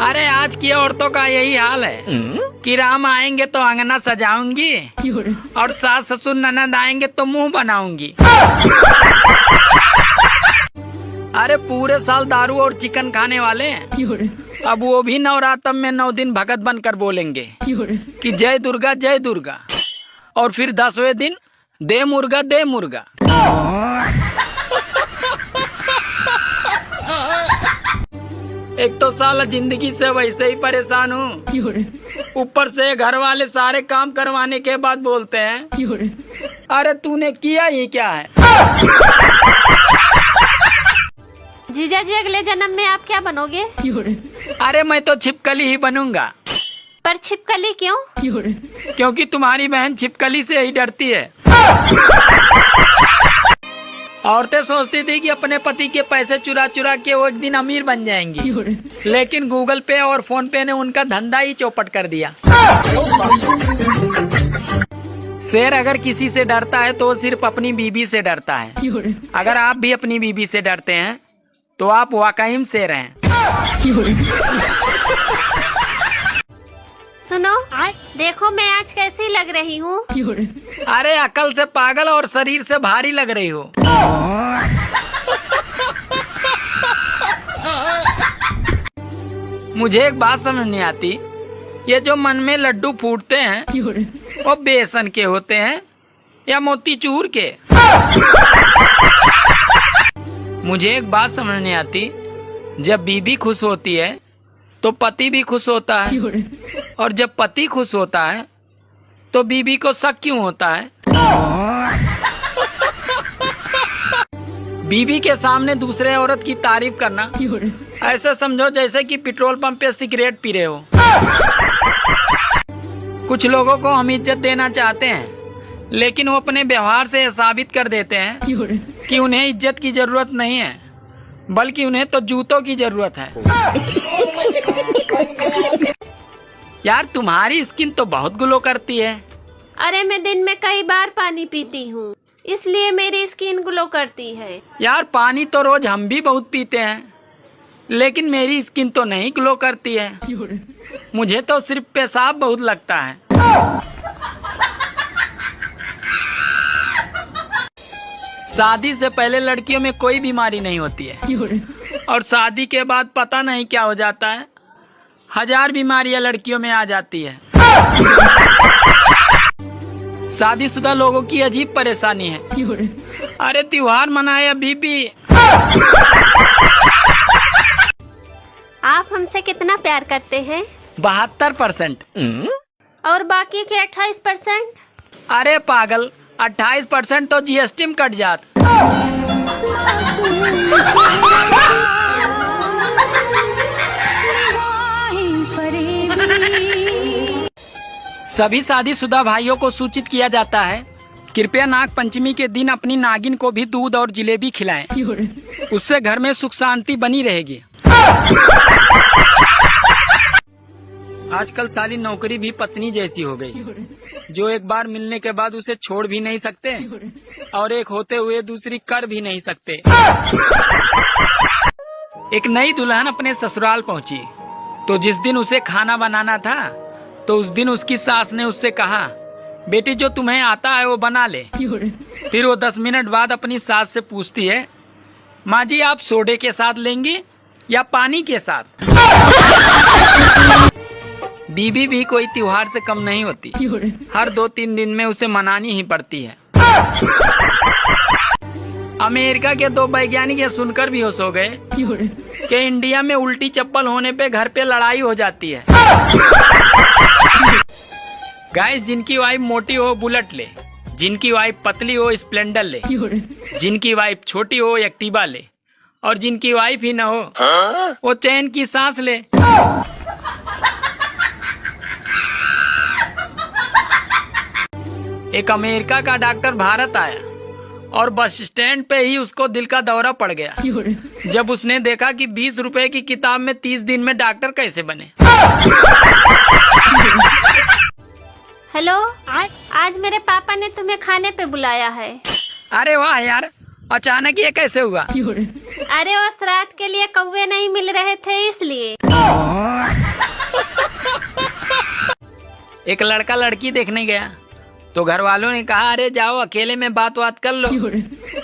अरे आज की औरतों का यही हाल है कि राम आएंगे तो अंगना सजाऊंगी और सास ससुर ननद आएंगे तो मुंह बनाऊंगी। अरे पूरे साल दारू और चिकन खाने वाले हैं, अब वो भी नवरात्र में 9 दिन भगत बनकर बोलेंगे कि जय दुर्गा, और फिर 10वें दिन दे मुर्गा। एक तो साला जिंदगी से वैसे ही परेशान हूँ, ऊपर से घर वाले सारे काम करवाने के बाद बोलते हैं अरे तूने किया ही क्या है। जीजा जी अगले जन्म में आप क्या बनोगे? अरे मैं तो छिपकली ही बनूंगा। पर छिपकली क्यों? क्योंकि तुम्हारी बहन छिपकली से ही डरती है। औरतें सोचती थी कि अपने पति के पैसे चुरा चुरा के वो एक दिन अमीर बन जाएंगी, लेकिन गूगल पे और फोन पे ने उनका धंधा ही चौपट कर दिया। शेर अगर किसी से डरता है तो सिर्फ अपनी बीबी से डरता है। अगर आप भी अपनी बीबी से डरते हैं तो आप वाकई में शेर हैं। सुनो, देखो मैं आज कैसी लग रही हूँ। अरे अकल से पागल और शरीर से भारी लग रही हो। मुझे एक बात समझ नहीं आती, ये जो मन में लड्डू फूटते हैं वो बेसन के होते हैं या मोतीचूर के? मुझे एक बात समझ नहीं आती, जब बीबी खुश होती है तो पति भी खुश होता है, और जब पति खुश होता है तो बीबी को शक क्यों होता है? बीबी के सामने दूसरे औरत की तारीफ करना ऐसे समझो जैसे कि पेट्रोल पंप पे सिगरेट पी रहे हो। कुछ लोगों को हम इज्जत देना चाहते हैं, लेकिन वो अपने व्यवहार से साबित कर देते हैं कि उन्हें इज्जत की जरूरत नहीं है, बल्कि उन्हें तो जूतों की जरूरत है। यार तुम्हारी स्किन तो बहुत ग्लो करती है। अरे मैं दिन में कई बार पानी पीती हूँ, इसलिए मेरी स्किन ग्लो करती है। यार पानी तो रोज हम भी बहुत पीते हैं, लेकिन मेरी स्किन तो नहीं ग्लो करती है। मुझे तो सिर्फ पेशाब बहुत लगता है। शादी से पहले लड़कियों में कोई बीमारी नहीं होती है, और शादी के बाद पता नहीं क्या हो जाता है, 1000 बीमारियां लड़कियों में आ जाती है। शादीशुदा लोगों की अजीब परेशानी है। अरे त्योहार मनाए बीबी। आप हमसे कितना प्यार करते हैं? 72%। और बाकी के 28%? अरे पागल, 28% तो जीएसटी में कट जात। सभी शादीशुदा भाइयों को सूचित किया जाता है, कृपया नाग पंचमी के दिन अपनी नागिन को भी दूध और जिलेबी खिलाएं, उससे घर में सुख शांति बनी रहेगी। आजकल साली नौकरी भी पत्नी जैसी हो गई, जो एक बार मिलने के बाद उसे छोड़ भी नहीं सकते और एक होते हुए दूसरी कर भी नहीं सकते। एक नई दुल्हन अपने ससुराल पहुंची, तो जिस दिन उसे खाना बनाना था तो उस दिन उसकी सास ने उससे कहा, बेटी जो तुम्हें आता है वो बना ले। फिर वो 10 मिनट बाद अपनी सास से पूछती है, माँ जी आप सोडे के साथ लेंगी या पानी के साथ? बीबी भी कोई त्योहार से कम नहीं होती, हर 2-3 दिन में उसे मनानी ही पड़ती है। अमेरिका के 2 वैज्ञानिक ये सुनकर बेहोश हो गए कि इंडिया में उल्टी चप्पल होने पे घर पे लड़ाई हो जाती है। गाइस, जिनकी वाइफ मोटी हो बुलेट ले, जिनकी वाइफ पतली हो स्प्लेंडर ले, जिनकी वाइफ छोटी हो एक्टिवा ले, और जिनकी वाइफ ही न हो वो चैन की सांस ले। एक अमेरिका का डॉक्टर भारत आया और बस स्टैंड पे ही उसको दिल का दौरा पड़ गया, जब उसने देखा कि 20 रुपए की किताब में 30 दिन में डॉक्टर कैसे बने। हेलो, आज मेरे पापा ने तुम्हें खाने पे बुलाया है। अरे वाह यार, अचानक ये कैसे हुआ? अरे वो श्राद्ध के लिए कौवे नहीं मिल रहे थे इसलिए। एक लड़का लड़की देखने गया तो घर वालों ने कहा अरे जाओ अकेले में बात कर लो।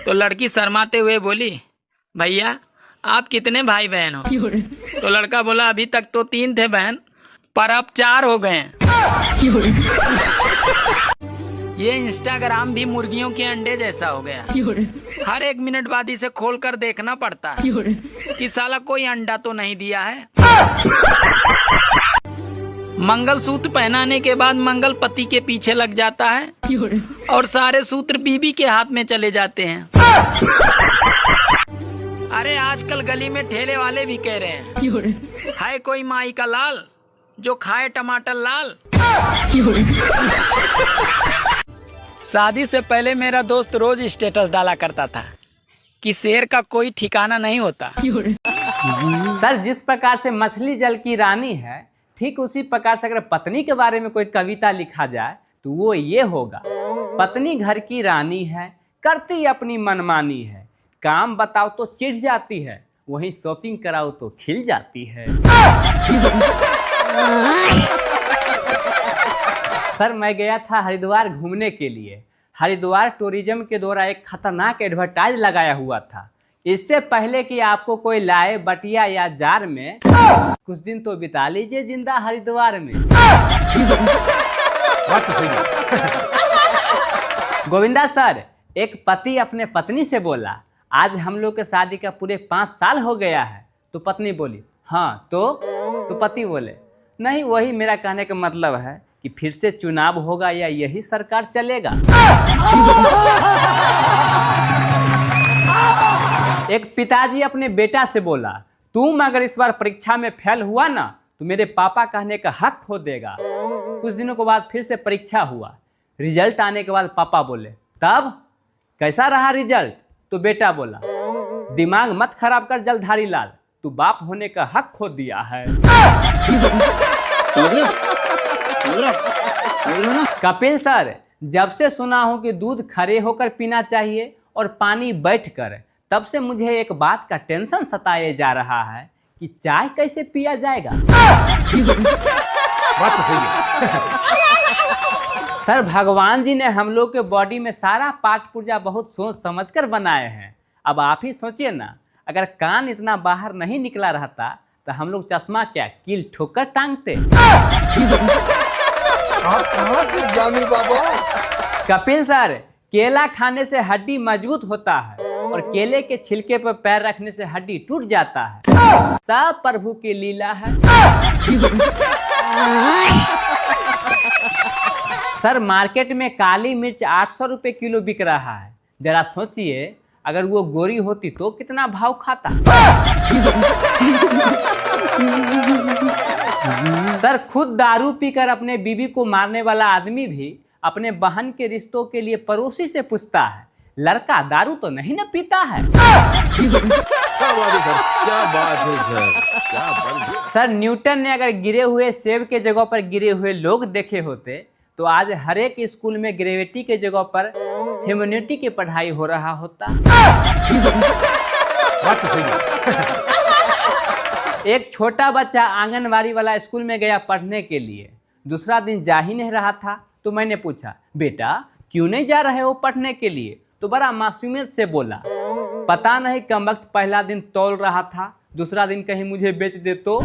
तो लड़की शर्माते हुए बोली भैया आप कितने भाई बहन हो? तो लड़का बोला अभी तक तो 3 थे बहन, पर अब 4 हो गए हैं। ये इंस्टाग्राम भी मुर्गियों के अंडे जैसा हो गया। हर 1 मिनट बाद इसे खोलकर देखना पड़ता है कि साला कोई अंडा तो नहीं दिया है। मंगलसूत्र पहनाने के बाद मंगल पति के पीछे लग जाता है और सारे सूत्र बीबी के हाथ में चले जाते हैं। अरे आजकल गली में ठेले वाले भी कह रहे हैं है कोई माई का लाल जो खाए टमाटर लाल। शादी से पहले मेरा दोस्त रोज स्टेटस डाला करता था कि शेर का कोई ठिकाना नहीं होता। सर जिस प्रकार से मछली जल की रानी है, ठीक उसी प्रकार से अगर पत्नी के बारे में कोई कविता लिखा जाए तो वो ये होगा। पत्नी घर की रानी है, करती अपनी मनमानी है, काम बताओ तो चिढ़ जाती है, वहीं शॉपिंग कराओ तो खिल जाती है। सर मैं गया था हरिद्वार घूमने के लिए। हरिद्वार टूरिज्म के द्वारा एक खतरनाक एडवर्टाइज लगाया हुआ था। इससे पहले कि आपको कोई लाए बटिया या जार में, कुछ दिन तो बिता लीजिए जिंदा हरिद्वार में। गोविंदा सर, एक पति अपने पत्नी से बोला आज हम लोग के शादी का पूरे 5 साल हो गया है। तो पत्नी बोली हाँ तो पति बोले नहीं, वही मेरा कहने का मतलब है कि फिर से चुनाव होगा या यही सरकार चलेगा। एक पिताजी अपने बेटा से बोला तुम अगर इस बार परीक्षा में फेल हुआ ना तो मेरे पापा कहने का हक खो देगा। कुछ दिनों के बाद फिर से परीक्षा हुआ। रिजल्ट आने के बाद पापा बोले तब कैसा रहा रिजल्ट? तो बेटा बोला दिमाग मत खराब कर जलधारी लाल, तू बाप होने का हक खो दिया है। कपिल सर, जब से सुना हूं कि दूध खड़े होकर पीना चाहिए और पानी बैठकर, तब से मुझे एक बात का टेंशन सताए जा रहा है कि चाय कैसे पिया जाएगा। बात तो सही है। सर भगवान जी ने हम लोग के बॉडी में सारा पार्ट पुर्जा बहुत सोच समझकर बनाए हैं। अब आप ही सोचिए ना, अगर कान इतना बाहर नहीं निकला रहता तो हम लोग चश्मा क्या कील ठोकर टांगते। आप कहाँ के जानी बाबा? कपिल सर, केला खाने से हड्डी मजबूत होता है और केले के छिलके पर पैर रखने से हड्डी टूट जाता है। सब प्रभु की लीला है। सर मार्केट में काली मिर्च 800 रुपए किलो बिक रहा है। जरा सोचिए अगर वो गोरी होती तो कितना भाव खाता। सर खुद दारू पीकर अपने बीवी को मारने वाला आदमी भी अपने बहन के रिश्तों के लिए पड़ोसी से पूछता है लड़का दारू तो नहीं न पीता है। क्या बात है सर, क्या बात है। सर न्यूटन ने अगर गिरे हुए सेब के जगह पर गिरे हुए लोग देखे होते तो आज हर एक स्कूल में ग्रेविटी के जगह पर ह्यूमैनिटी की पढ़ाई हो रहा होता। बात तो सही है। एक छोटा बच्चा आंगनवाड़ी वाला स्कूल में गया पढ़ने के लिए। दूसरा दिन जा ही नहीं रहा था तो मैंने पूछा बेटा क्यों नहीं जा रहे हो पढ़ने के लिए? तो बड़ा मासूमियत से बोला पता नहीं कम वक्त पहला दिन तौल रहा था, दूसरा दिन कहीं मुझे बेच दे तो।